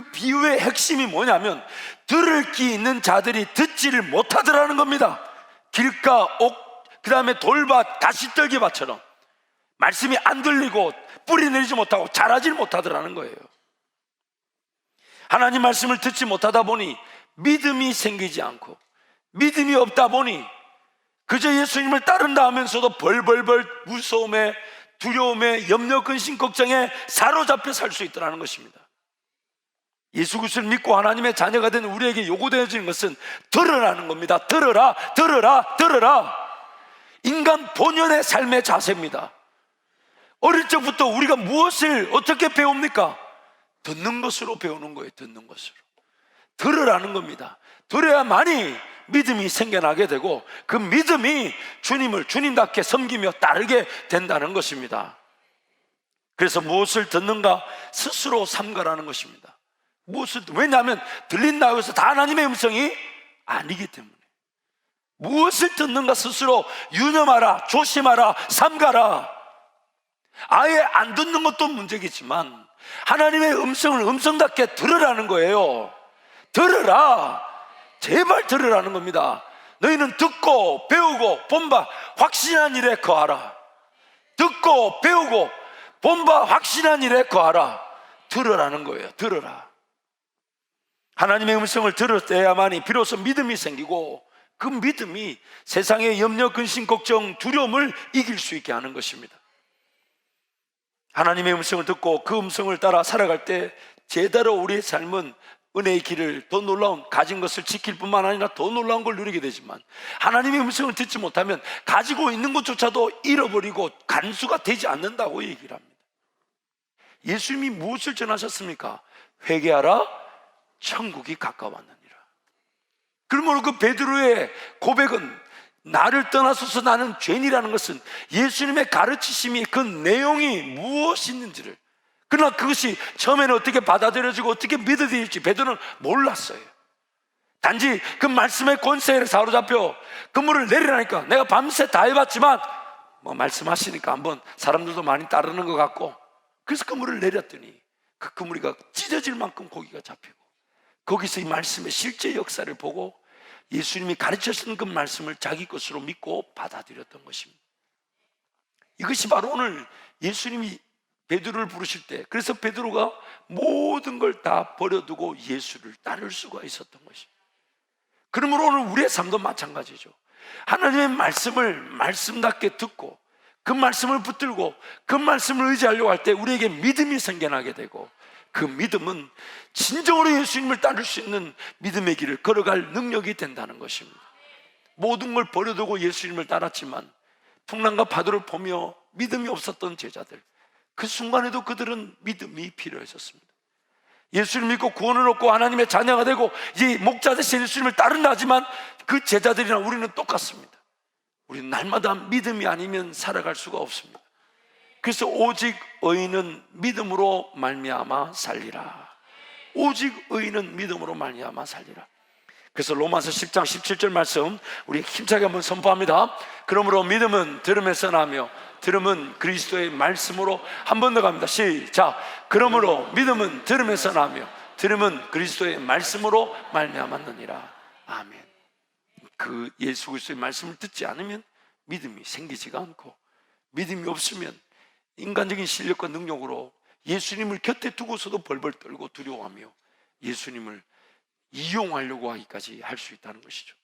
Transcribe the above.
그 비유의 핵심이 뭐냐면 들을 귀 있는 자들이 듣지를 못하더라는 겁니다. 길가, 옥, 그 다음에 돌밭, 가시떨기밭처럼 말씀이 안 들리고 뿌리 내리지 못하고 자라질 못하더라는 거예요. 하나님 말씀을 듣지 못하다 보니 믿음이 생기지 않고, 믿음이 없다 보니 그저 예수님을 따른다 하면서도 벌벌벌 무서움에, 두려움에, 염려, 근심, 걱정에 사로잡혀 살 수 있다는 것입니다. 예수 그리스도를 믿고 하나님의 자녀가 된 우리에게 요구되어지는 것은 들으라는 겁니다. 들으라, 들으라, 들으라. 인간 본연의 삶의 자세입니다. 어릴 적부터 우리가 무엇을 어떻게 배웁니까? 듣는 것으로 배우는 거예요. 듣는 것으로. 들으라는 겁니다. 들어야만이 믿음이 생겨나게 되고, 그 믿음이 주님을 주님답게 섬기며 따르게 된다는 것입니다. 그래서 무엇을 듣는가? 스스로 삼가라는 것입니다. 왜냐하면 들린다고 해서 다 하나님의 음성이 아니기 때문에. 무엇을 듣는가? 스스로 유념하라, 조심하라, 삼가라. 아예 안 듣는 것도 문제겠지만 하나님의 음성을 음성답게 들으라는 거예요. 들으라, 제발 들으라는 겁니다. 너희는 듣고 배우고 본바 확신한 일에 거하라. 듣고 배우고 본바 확신한 일에 거하라. 들으라는 거예요. 들으라. 하나님의 음성을 들을 때야만이 비로소 믿음이 생기고, 그 믿음이 세상의 염려, 근심, 걱정, 두려움을 이길 수 있게 하는 것입니다. 하나님의 음성을 듣고 그 음성을 따라 살아갈 때 제대로 우리의 삶은 은혜의 길을, 더 놀라운, 가진 것을 지킬 뿐만 아니라 더 놀라운 걸 누리게 되지만, 하나님의 음성을 듣지 못하면 가지고 있는 것조차도 잃어버리고 간수가 되지 않는다고 얘기를 합니다. 예수님이 무엇을 전하셨습니까? 회개하라, 천국이 가까웠느니라. 그러므로 그 베드로의 고백은, 나를 떠나서서 나는 죄인이라는 것은 예수님의 가르치심이, 그 내용이 무엇이 있는지를, 그러나 그것이 처음에는 어떻게 받아들여지고 어떻게 믿어질지 베드로는 몰랐어요. 단지 그 말씀의 권세에 사로잡혀 그물을 내리라니까, 내가 밤새 다 해봤지만 말씀하시니까 한번 사람들도 많이 따르는 것 같고, 그래서 그물을 내렸더니 그 그물이가 찢어질 만큼 고기가 잡히고, 거기서 이 말씀의 실제 역사를 보고 예수님이 가르치신 그 말씀을 자기 것으로 믿고 받아들였던 것입니다. 이것이 바로 오늘 예수님이 베드로를 부르실 때, 그래서 베드로가 모든 걸 다 버려두고 예수를 따를 수가 있었던 것입니다. 그러므로 오늘 우리의 삶도 마찬가지죠. 하나님의 말씀을 말씀답게 듣고 그 말씀을 붙들고 그 말씀을 의지하려고 할 때 우리에게 믿음이 생겨나게 되고, 그 믿음은 진정으로 예수님을 따를 수 있는 믿음의 길을 걸어갈 능력이 된다는 것입니다. 모든 걸 버려두고 예수님을 따랐지만 풍랑과 파도를 보며 믿음이 없었던 제자들, 그 순간에도 그들은 믿음이 필요했었습니다. 예수를 믿고 구원을 얻고 하나님의 자녀가 되고 이제 목자 되신 예수님을 따른다 하지만 그 제자들이나 우리는 똑같습니다. 우리는 날마다 믿음이 아니면 살아갈 수가 없습니다. 그래서 오직 의인은 믿음으로 말미암아 살리라. 오직 의인은 믿음으로 말미암아 살리라. 그래서 로마서 10장 17절 말씀 우리 힘차게 한번 선포합니다. 그러므로 믿음은 들음에서 나며 들음은 그리스도의 말씀으로, 한 번 더 갑니다. 시작. 그러므로 믿음은 들음에서 나며 들음은 그리스도의 말씀으로 말미암았느니라. 아멘. 그 예수 그리스도의 말씀을 듣지 않으면 믿음이 생기지가 않고, 믿음이 없으면 인간적인 실력과 능력으로 예수님을 곁에 두고서도 벌벌 떨고 두려워하며 예수님을 이용하려고 하기까지 할 수 있다는 것이죠.